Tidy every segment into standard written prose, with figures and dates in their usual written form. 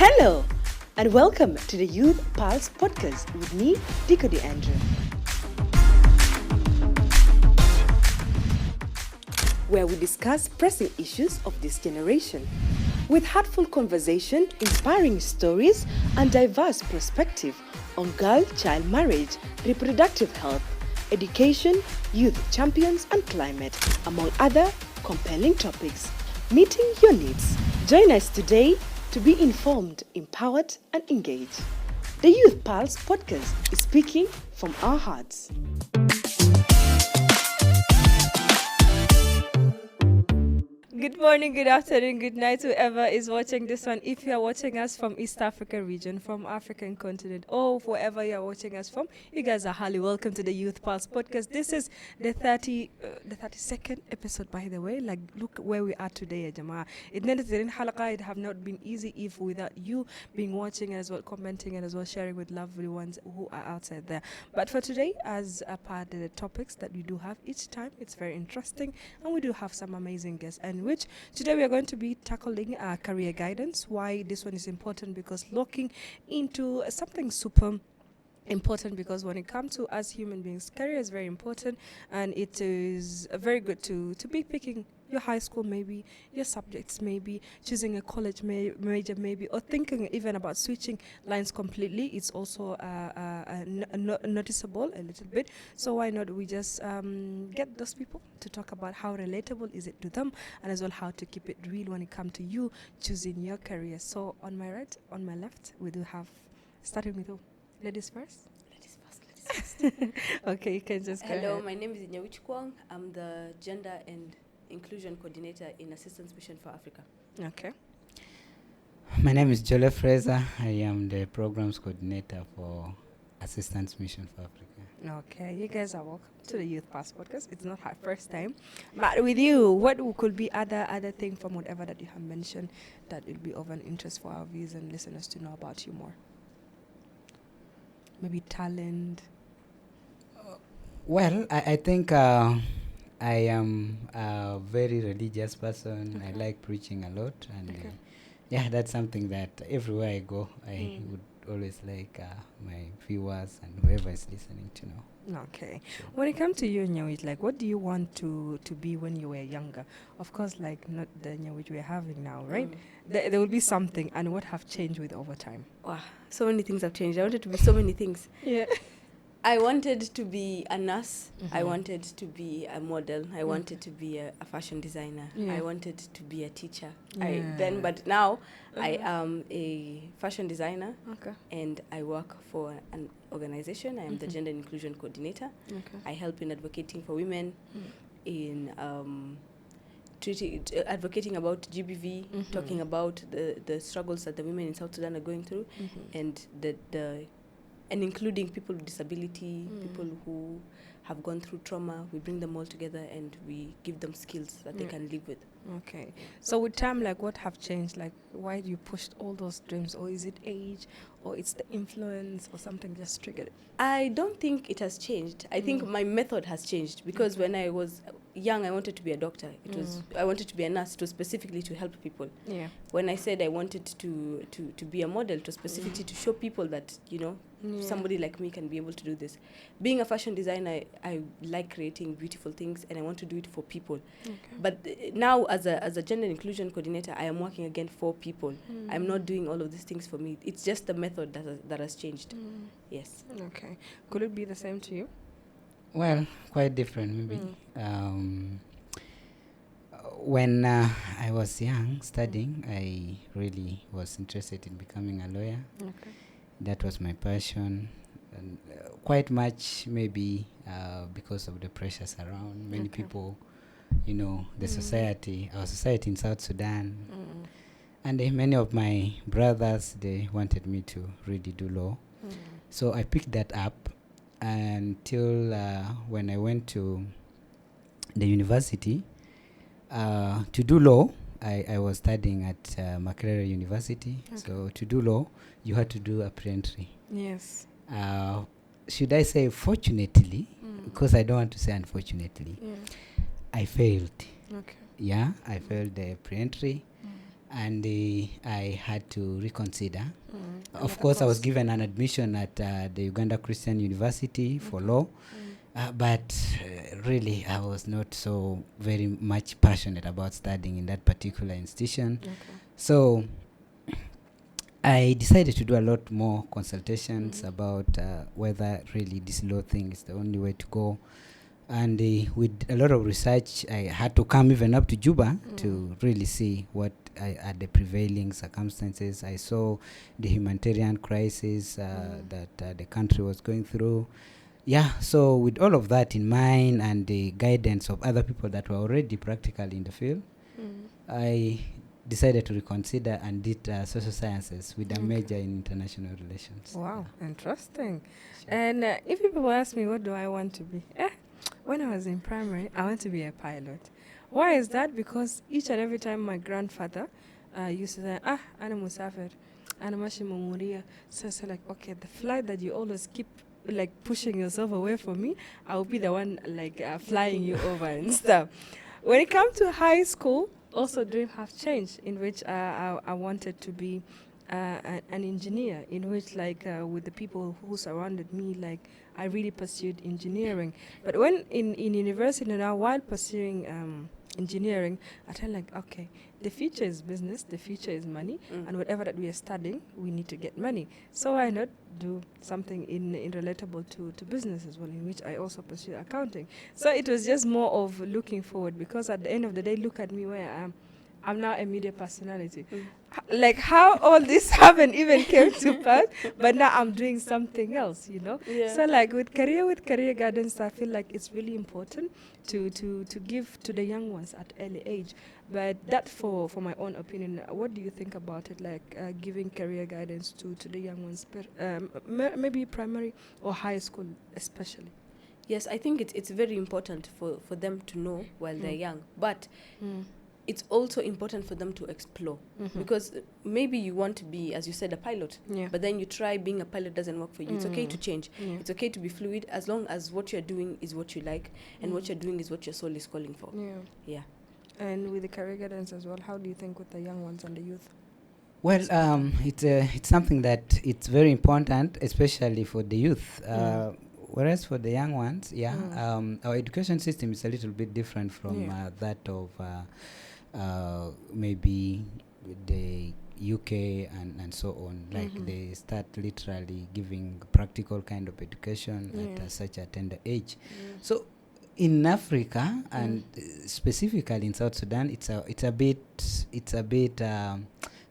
Hello, and welcome to the Youth Pulse podcast with me, Diko De Andrew, where we discuss pressing issues of this generation with heartful conversation, inspiring stories, and diverse perspective on girl-child marriage, reproductive health, education, youth champions, and climate, among other compelling topics, meeting your needs. Join us today to be informed, empowered, and engaged. The Youth Pulse podcast is speaking from our hearts. Good morning, good afternoon, good night, whoever is watching this one. If you are watching us from East Africa region, from African continent, or wherever you are watching us from, you guys are highly welcome to the Youth Pulse podcast. This is the 32nd episode, by the way. Like, look where we are today, Jamaa. It would have not been easy if without you being watching and as well commenting and as well sharing with lovely ones who are outside there. But for today, as a part of the topics that we do have each time, it's very interesting, and we do have some amazing guests. And which today we are going to be tackling career guidance. Why this one is important? Because looking into something super important, because when it comes to us human beings, career is very important, and it is very good to be picking your high school, maybe your subjects, maybe choosing a college major, maybe, or thinking even about switching lines completely. It's also noticeable a little bit. So why not we just get those people to talk about how relatable is it to them, and as well how to keep it real when it comes to you choosing your career. So on my right, on my left, we do have, starting with who? Ladies first? Ladies first. Okay, you can just go Hello, ahead. my name is Nyawichi Kwang. I'm the Gender and Inclusion Coordinator in Assistance Mission for Africa. Okay. My name is Joel Fraser. I am the Programs Coordinator for Assistance Mission for Africa. Okay, you guys are welcome to the Youth Pulse podcast. It's not our first time, but with you, what could be other thing from whatever that you have mentioned that will be of an interest for our viewers and listeners to know about you more? Maybe talent. Well, I think I am a very religious person. Okay. I like preaching a lot, and Okay. yeah, that's something that everywhere I go, I would always like my viewers and whoever is listening to know. Okay. Sure. When it comes to you, Nyawit, like, what do you want to be when you were younger? Of course, like, not the Nyawit we're having now, right? There will be something, and what have changed with over time? Wow, so many things have changed. I wanted to be so many things. Yeah. I wanted to be a nurse. I Mhm. wanted to be a model. I wanted to be a fashion designer. Yeah. I wanted to be a teacher. Yeah. But now I am a fashion designer, Okay. and I work for an organization. I am the Gender and Inclusion Coordinator. Okay. I help in advocating for women, in advocating about GBV, talking about the struggles that the women in South Sudan are going through, and and including people with disability, people who have gone through trauma. We bring them all together and we give them skills that they can live with. Okay. So with time, like, what have changed? Like, why do you push all those dreams? Or is it age? Or it's the influence? Or something just triggered it? I don't think it has changed. I think my method has changed, because when I was young, I wanted to be a doctor. I wanted to be a nurse. It was specifically to help people. Yeah. When I said I wanted to be a model, it was specifically to show people that, somebody like me can be able to do this. Being a fashion designer, I like creating beautiful things, and I want to do it for people. Okay. But now, as a gender inclusion coordinator, I am working again for people. I'm not doing all of these things for me. It's just the method that has changed. Yes. Okay. Could it be the same to you? Well, quite different maybe. When I was young studying, I really was interested in becoming a lawyer. Okay. That was my passion, and quite much maybe because of the pressures around. Many people, the society, our society in South Sudan, and many of my brothers, they wanted me to really do law. So I picked that up until when I went to the university to do law. I was studying at Makerere University. Okay. So to do law, you had to do a pre-entry. Yes. Should I say fortunately? Because I don't want to say unfortunately. Yeah. I failed. Okay. Yeah, I failed the pre-entry. and I had to reconsider. Mm. Of course, I was given an admission at the Uganda Christian University for law, but really I was not so very much passionate about studying in that particular institution. Okay. So I decided to do a lot more consultations about whether really this law thing is the only way to go. And with a lot of research, I had to come even up to Juba to really see what are the prevailing circumstances. I saw the humanitarian crisis that the country was going through. Yeah, so with all of that in mind and the guidance of other people that were already practically in the field, I decided to reconsider and did social sciences with a major in international relations. Wow, interesting. And if people ask me, what do I want to be? When I was in primary, I want to be a pilot. Why is that? Because each and every time my grandfather used to say, Ana Musafir, Ana Mashimumuria. So it's like, okay, the flight that you always keep like pushing yourself away from me, I'll be the one like flying you over and stuff. When it comes to high school, also dream have changed, in which I wanted to be an engineer, in which like with the people who surrounded me, like I really pursued engineering. But when in university now, while pursuing engineering, I tell like, okay, the future is business, the future is money, and whatever that we are studying, we need to get money. So why not do something in relatable to business as well, in which I also pursue accounting. So it was just more of looking forward, because at the end of the day, look at me where I am. I'm now a media personality. Like how all this haven't even came to pass, but now I'm doing something else, you know. Yeah. So like with career guidance, I feel like it's really important to give to the young ones at early age. But that for my own opinion, what do you think about it? Like giving career guidance to the young ones, maybe primary or high school especially. Yes, I think it's very important for them to know while they're young, but it's also important for them to explore, because maybe you want to be, as you said, a pilot, but then you try being a pilot, doesn't work for you. It's okay to change. It's okay to be fluid, as long as what you're doing is what you like, and what you're doing is what your soul is calling for. Yeah. And with the career guidance as well, how do you think with the young ones and the youth? Well, it's something that it's very important, especially for the youth. Whereas for the young ones, our education system is a little bit different from that of maybe the UK and so on. Like they start literally giving practical kind of education at such a tender age. So in Africa and specifically in South Sudan, it's a bit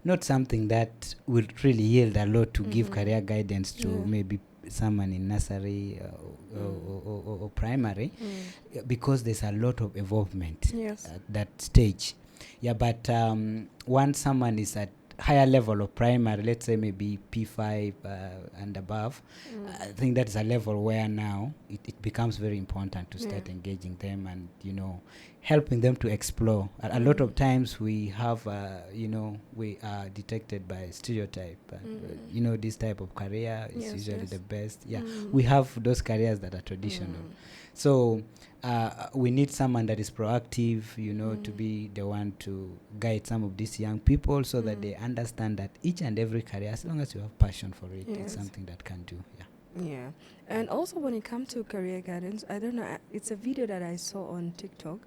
not something that will really yield a lot to give career guidance to maybe someone in nursery or primary, because there's a lot of involvement at that stage. Yeah, but once someone is at higher level of primary, let's say maybe P5 and above, I think that is a level where now it becomes very important to start engaging them and, helping them to explore. A lot of times we have, we are detected by stereotype. This type of career is usually the best. Yeah, we have those careers that are traditional. So we need someone that is proactive, to be the one to guide some of these young people so that they understand that each and every career, as long as you have passion for it, it's something that can do. Yeah. And also when it comes to career guidance, I don't know, it's a video that I saw on TikTok.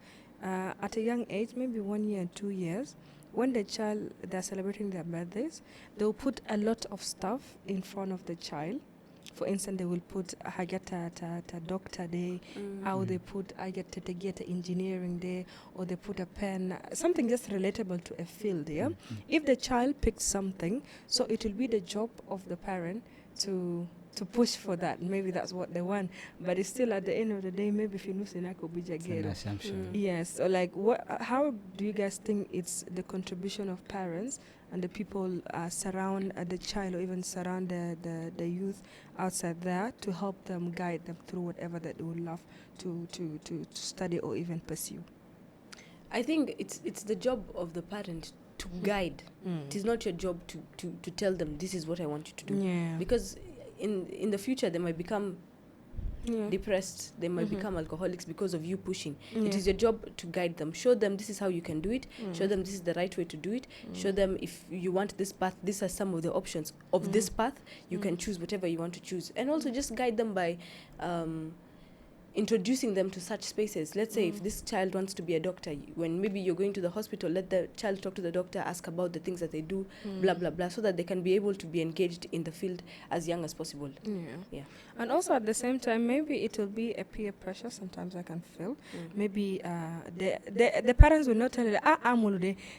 At a young age, maybe 1 year and 2 years, when they're celebrating their birthdays, they'll put a lot of stuff in front of the child. For instance, they will put Hagata Doctor Day, or they put Hagata Tegeta Engineering Day, or they put a pen, something just relatable to a field. If the child picks something, so it will be the job of the parent to push for that. Maybe that's what they want, but it's still at the end of the day, maybe if you know It's an assumption. Yes. So like, how do you guys think it's the contribution of parents and the people surround the child, or even surround the youth outside there, to help them, guide them through whatever that they would love to study or even pursue? I think it's the job of the parent to guide. It is not your job to tell them this is what I want you to do. Because in the future they might become depressed, they might become alcoholics because of you pushing. It Yeah. is your job to guide them, show them this is how you can do it, show them this is the right way to do it, show them if you want this path, these are some of the options of this path, you can choose whatever you want to choose, and also just guide them by introducing them to such spaces. Let's say if this child wants to be a doctor, when maybe you're going to the hospital, let the child talk to the doctor, ask about the things that they do, blah blah blah, so that they can be able to be engaged in the field as young as possible. Yeah. And also at the same time, maybe it will be a peer pressure. Sometimes I can feel maybe the parents will not tell you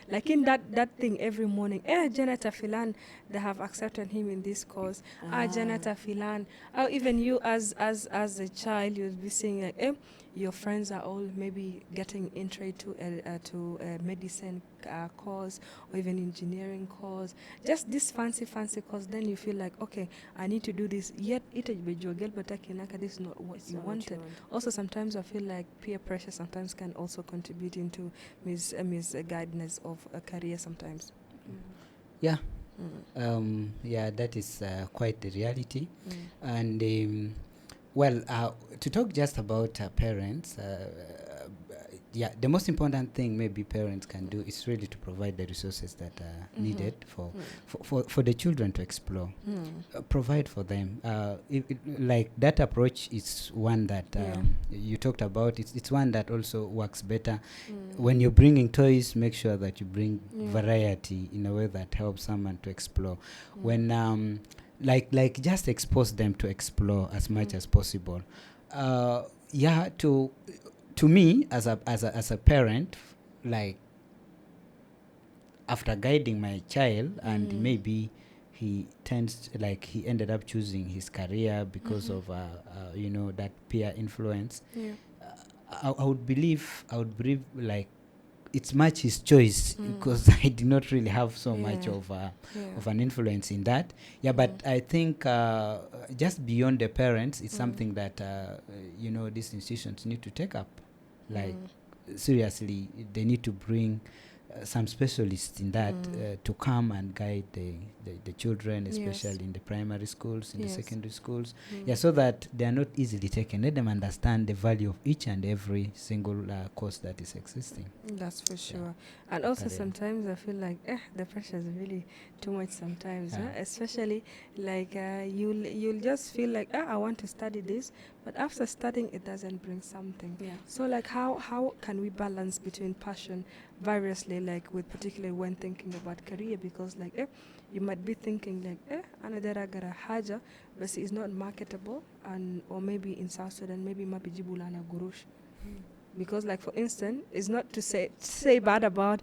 like in that thing every morning. Janata Filan, they have accepted him in this course. Janata Filan, or even you as a child, you'll be saying like, your friends are all maybe getting entry to a medicine course or even engineering course, just this fancy course. Then you feel like, okay, I need to do this, yet it will be jogel, but this is not what you wanted. Also sometimes I feel like peer pressure sometimes can also contribute into misguidance of a career sometimes. Yeah. That is quite the reality. And to talk just about parents, the most important thing maybe parents can do is really to provide the resources that are needed for the children to explore. Provide for them. Like that approach is one that you talked about. It's one that also works better. When you're bringing toys, make sure that you bring variety in a way that helps someone to explore. When like just expose them to explore as much as possible. To me as a parent, like after guiding my child and maybe he ended up choosing his career because of that peer influence. I would believe like it's much his choice because I did not really have so much of an influence in that. But I think just beyond the parents, it's something that these institutions need to take up. Like seriously, they need to bring some specialists in that to come and guide the children, especially in the primary schools, in the secondary schools, so that they are not easily taken. Let them understand the value of each and every single course that is existing. That's for sure. And also sometimes I feel like the pressure is really too much sometimes, especially like you'll just feel like I want to study this, but after studying it doesn't bring something. So like how can we balance between passion variously, like with particularly when thinking about career, because like you might be thinking like another gara haja but it's not marketable, and or maybe in South Sudan maybe mabijibulana gurush. Because like for instance, it's not to say bad about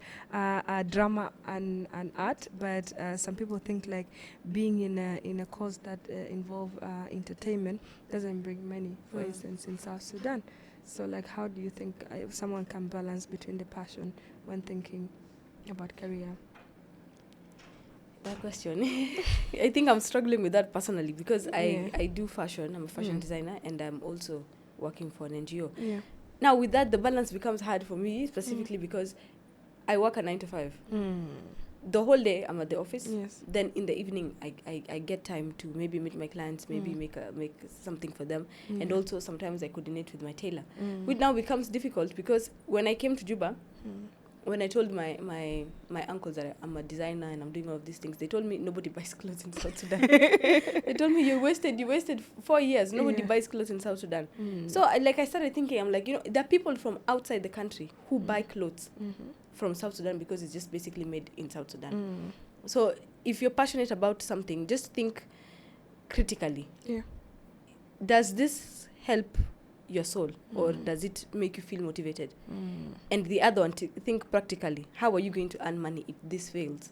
drama and art, but some people think like being in a course that involve entertainment doesn't bring money, for instance in South Sudan. So like how do you think someone can balance between the passion when thinking about career? That question. I think I'm struggling with that personally because I do fashion. I'm a fashion designer and I'm also working for an NGO. Now with that, the balance becomes hard for me specifically because I work a 9 to 5. The whole day I'm at the office. Then in the evening I get time to maybe meet my clients, maybe make something for them, and also sometimes I coordinate with my tailor. Which now becomes difficult because when I came to Juba, when I told my uncles that I'm a designer and I'm doing all of these things, they told me nobody buys clothes in South Sudan. They told me you wasted 4 years. Nobody buys clothes in South Sudan. So I started thinking, I'm like, there are people from outside the country who buy clothes from South Sudan because it's just basically made in South Sudan. So if you're passionate about something, just think critically. Does this help your soul or does it make you feel motivated? And the other one, to think practically, how are you going to earn money if this fails?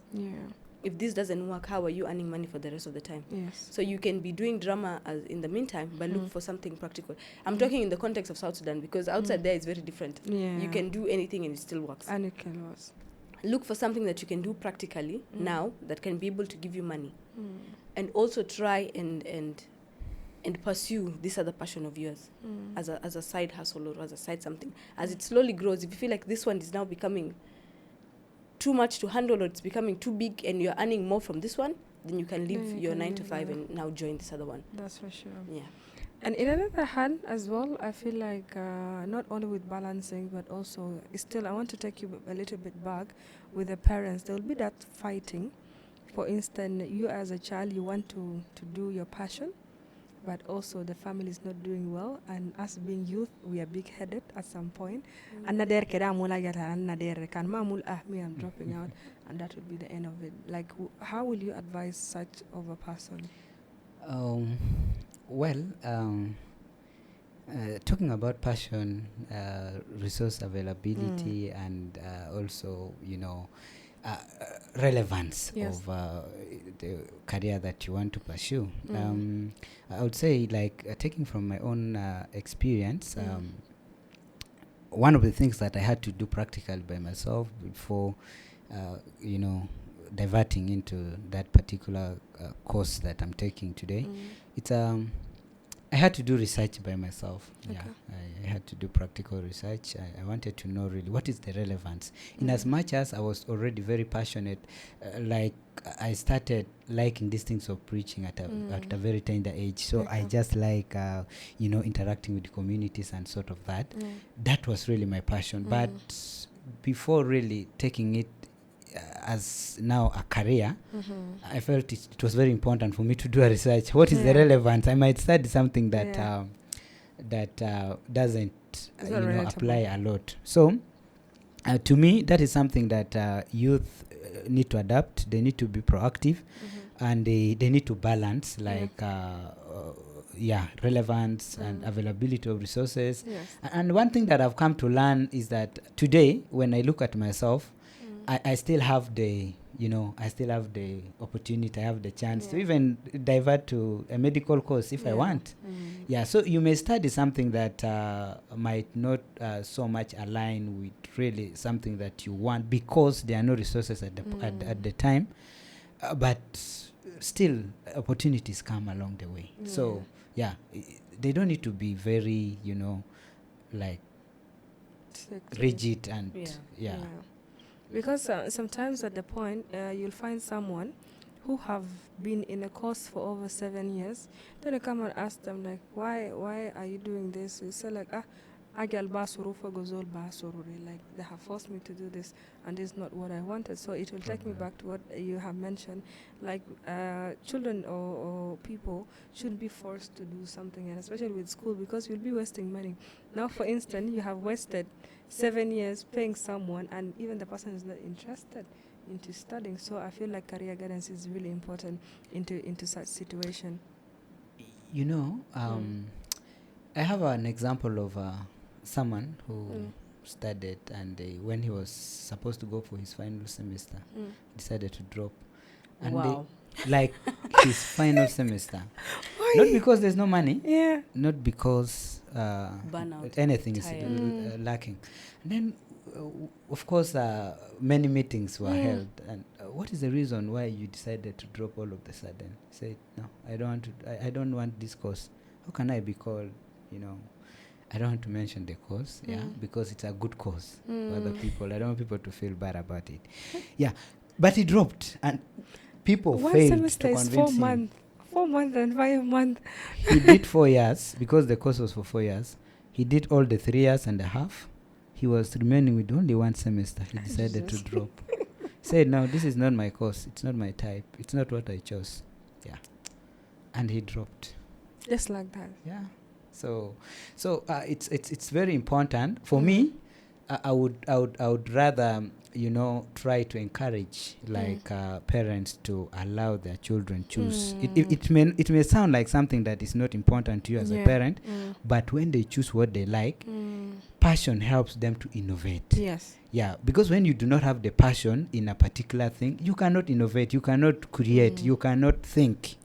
If this doesn't work, how are you earning money for the rest of the time? So you can be doing drama as in the meantime, but look for something practical. I'm talking in the context of South Sudan because outside there is very different. You can do anything and it still works. And it can work. Look for something that you can do practically now that can be able to give you money. And also try and pursue this other passion of yours as a side hustle or as a side something. As it slowly grows, if you feel like this one is now becoming too much to handle or it's becoming too big and you're earning more from this one, then you can leave your 9 to 5 and now join this other one. That's for sure. And in another hand as well, I feel like not only with balancing, but also still, I want to take you a little bit back with the parents. There will be that fighting. For instance, you as a child, you want to do your passion, but also the family is not doing well. And us being youth, we are big-headed at some point. Anna der keda mula gata, anna der kan ma mul me I'm dropping out, and that would be the end of it. Like, how will you advise such of a person? Well, talking about passion, resource availability, and also, relevance Yes. of the career that you want to pursue. I would say, like, taking from my own experience, one of the things that I had to do practically by myself before, diverting into that particular course that I'm taking today, it's I had to do research by myself. Yeah, I had to do practical research. I wanted to know really what is the relevance. In as much as I was already very passionate, like I started liking these things of preaching at a very tender age. So I just like interacting with the communities and sort of that. That was really my passion. But before really taking it as now a career, I felt it was very important for me to do a research. What is the relevance? I might study something that doesn't apply a lot. So to me, that is something that youth need to adapt. They need to be proactive, and they need to balance relevance and availability of resources. And one thing that I've come to learn is that today, when I look at myself, I still have the opportunity, I have the chance to even divert to a medical course if I want. So you may study something that might not so much align with really something that you want because there are no resources at the time, but still opportunities come along the way. So they don't need to be very rigid and because sometimes at the point you'll find someone who have been in a course for over 7 years. Then you come and ask them like, why are you doing this? You say like, agal basuru for gozol basururi, like they have forced me to do this and it's not what I wanted. So it will take me back to what you have mentioned, like children or people shouldn't be forced to do something, and especially with school, because you'll be wasting money. Now for instance, you have wasted 7 years paying someone and even the person is not interested into studying. So I feel like career guidance is really important into such situation. I have an example of someone who studied, and when he was supposed to go for his final semester, decided to drop. And his final semester. Not because there's no money, not because anything is lacking. And then, of course, many meetings were held. And what is the reason why you decided to drop all of a sudden? He said, no, I don't want this course. How can I be called, I don't want to mention the cause, because it's a good cause for other people. I don't want people to feel bad about it. But he dropped, and people failed to convince him. 4 months and 5 months. He did 4 years, because the course was for 4 years. He did all the 3 years and a half. He was remaining with only 1 semester. He decided to drop. Said, no, this is not my course. It's not my type. It's not what I chose. And he dropped. Just like that. So it's very important for me. I would rather try to encourage parents to allow their children choose. It may sound like something that is not important to you as a parent, but when they choose what they like, passion helps them to innovate. Because when you do not have the passion in a particular thing, you cannot innovate, you cannot create, you cannot think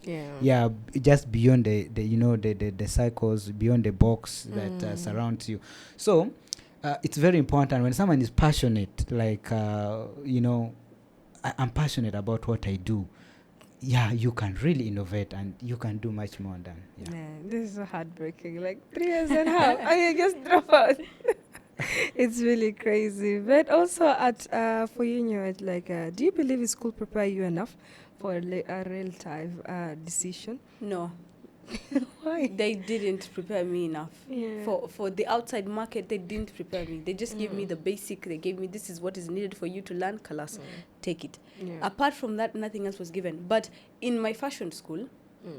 just beyond the cycles, beyond the box that surrounds you. So it's very important when someone is passionate, like I'm passionate about what I do. You can really innovate and you can do much more than. This is so heartbreaking. Like 3 years and a half, and you just drop out. It's really crazy. But also for you, do you believe school prepare you enough for a real time decision? No. Why? They didn't prepare me enough. Yeah. For the outside market, they didn't prepare me. They just gave me the basic. They gave me, this is what is needed for you to learn, class. Take it. Yeah. Apart from that, nothing else was given. But in my fashion school,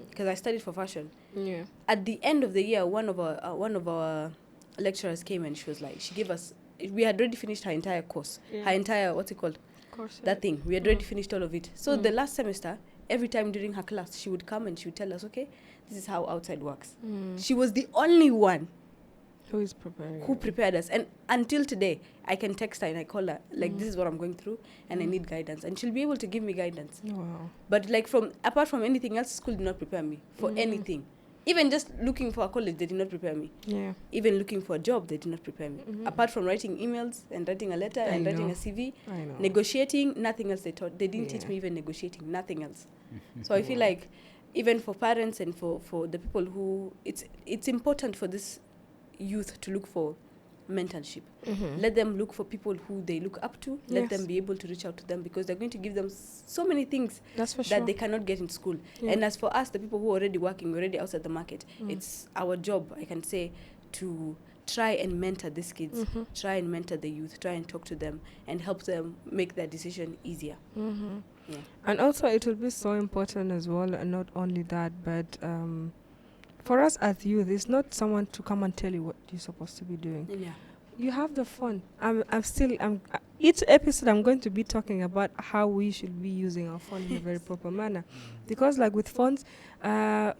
because I studied for fashion, Yeah. at the end of the year, one of our lecturers came and she was like, she gave us, we had already finished her entire course, Yeah. her entire, what's it called? Course. That thing. We had already finished all of it. So the last semester, every time during her class, she would come and she would tell us, okay, this is how outside works. She was the only one Who is preparing? who prepared us. And until today, I can text her and I call her, like, this is what I'm going through and I need guidance. And she'll be able to give me guidance. Wow. But like apart from anything else, school did not prepare me for anything. Even just looking for a college, they did not prepare me. Yeah. Even looking for a job, they did not prepare me. Apart from writing emails and writing a letter and writing a CV, I know. negotiating, nothing else they taught. They didn't teach me even negotiating, nothing else. So I feel like even for parents and for the people who, it's important for this youth to look for mentorship. Let them look for people who they look up to. Let Yes. them be able to reach out to them, because they're going to give them so many things That's for sure. that they cannot get in school. Yeah. And as for us, the people who are already working, already outside the market, it's our job, I can say, to try and mentor these kids, try and mentor the youth, try and talk to them and help them make their decision easier. Yeah. And also, it will be so important as well, and not only that, but for us as youth, it's not someone to come and tell you what you're supposed to be doing. Yeah. You have the fun. Each episode I'm going to be talking about how we should be using our phone in a very proper manner, because like with phones,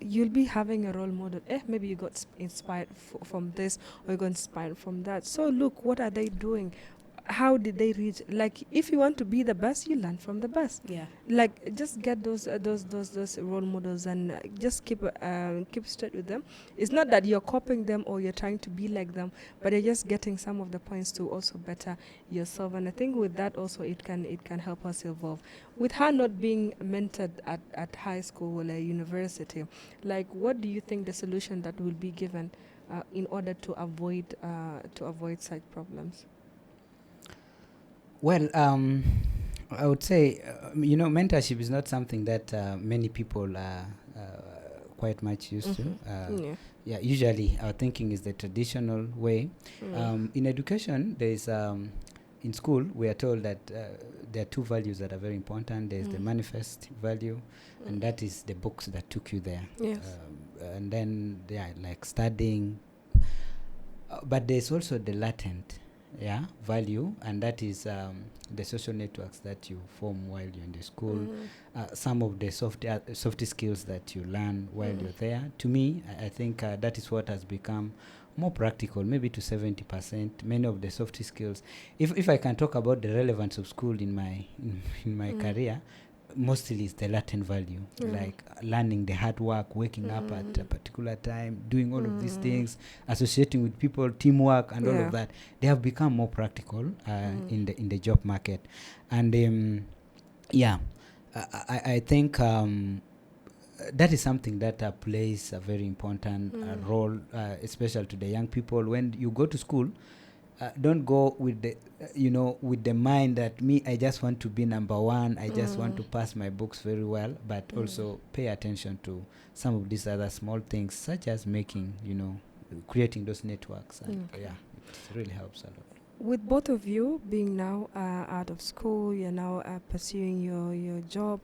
you'll be having a role model. Maybe you got inspired from this, or you got inspired from that. So look, what are they doing? How did they reach? Like, if you want to be the best, you learn from the best. Yeah. Like, just get those role models and just keep straight with them. It's not that you're copying them or you're trying to be like them, but you're just getting some of the points to also better yourself. And I think with that also it can help us evolve. With her not being mentored at high school or university, like, what do you think the solution that will be given in order to avoid such problems? Well, I would say, mentorship is not something that many people are quite much used to. Yeah, usually our thinking is the traditional way. In education, there is, in school, we are told that there are two values that are very important. There is the manifest value, and that is the books that took you there. Yes. And then, like studying. But there's also the latent value, and that is the social networks that you form while you're in the school, some of the soft skills that you learn while you're there. To me, I think that is what has become more practical, maybe to 70%. Many of the soft skills, if I can talk about the relevance of school in my career, mostly it's the latent value, like learning the hard work, waking up at a particular time, doing all of these things, associating with people, teamwork, and all of that. They have become more practical in the job market, and I think that is something that plays a very important role, especially to the young people. When you go to school, don't go with the with the mind that I just want to be number one, I just want to pass my books very well, but also pay attention to some of these other small things, such as creating those networks, and it really helps a lot. With both of you being now out of school, you're now pursuing your job,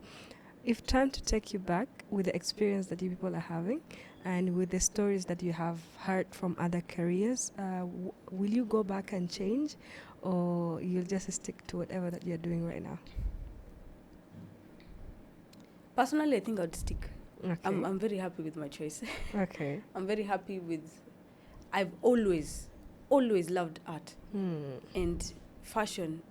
if time to take you back with the experience that you people are having and with the stories that you have heard from other careers, will you go back and change, or you'll just stick to whatever that you're doing right now? Personally, I think I would stick. Okay. I'm very happy with my choice. Okay. I'm very happy with... I've always loved art. And fashion,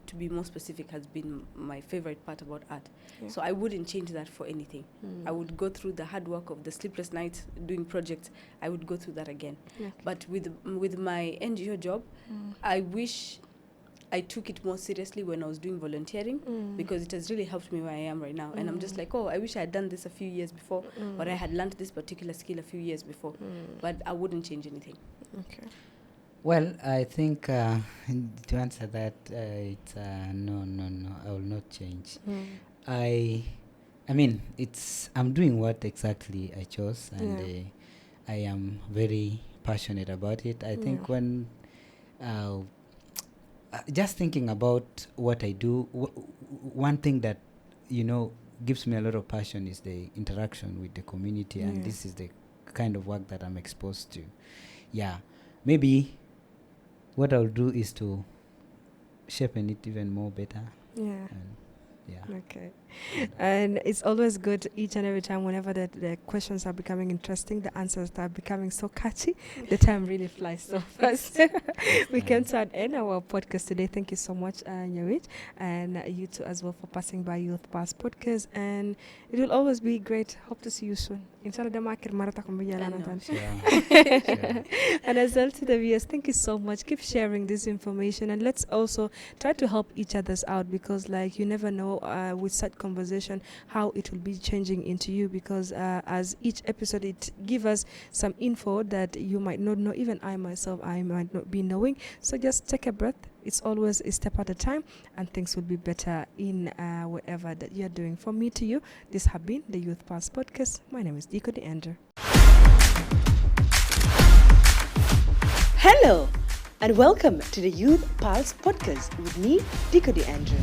to be more specific, has been my favorite part about art. Yeah. So I wouldn't change that for anything. I would go through the hard work of the sleepless nights doing projects. I would go through that again. Okay. But with my NGO job, I wish I took it more seriously when I was doing volunteering, because it has really helped me where I am right now. And I'm just like, I wish I had done this a few years before, or I had learned this particular skill a few years before. But I wouldn't change anything. Okay. Well, I think to answer that, it's no, I will not change. I mean, I'm doing what exactly I chose, and Yeah. I am very passionate about it. I think Yeah. when just thinking about what I do, one thing that you know gives me a lot of passion is the interaction with the community, and Yeah. this is the kind of work that I'm exposed to. Yeah, maybe what I'll do is to shape it even more better, Yeah. and yeah. Okay. And it's always good each and every time whenever the questions are becoming interesting, the answers are becoming so catchy, the time really flies so fast. We came to an end of our podcast today. Thank you so much, Nyawit, and you too as well for passing by Youth Pass Podcast. And it will always be great. Hope to see you soon. Inshallah, the market marata kumbija I lana know. tan. Sure. And as well to the viewers, thank you so much. Keep sharing this information, and let's also try to help each others out, because like you never know with such conversation how it will be changing into you, because as each episode it give us some info that you might not know, even I myself I might not be knowing. So just take a breath. It's always a step at a time, and things will be better in whatever that you're doing. From me to you, this have been the Youth Pass Podcast. My name is Diko the Andrew. Hello, and welcome to the Youth Pulse Podcast with me, Diko the Andrew.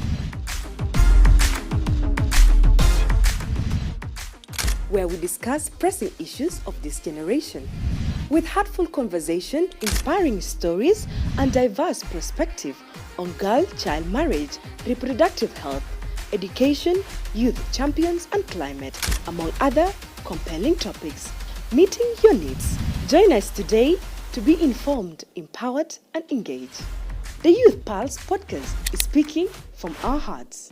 Where we discuss pressing issues of this generation with heartful conversation, inspiring stories, and diverse perspective on girl-child marriage, reproductive health, education, youth champions, and climate, among other compelling topics, meeting your needs. Join us today to be informed, empowered, and engaged. The Youth Pulse Podcast is speaking from our hearts.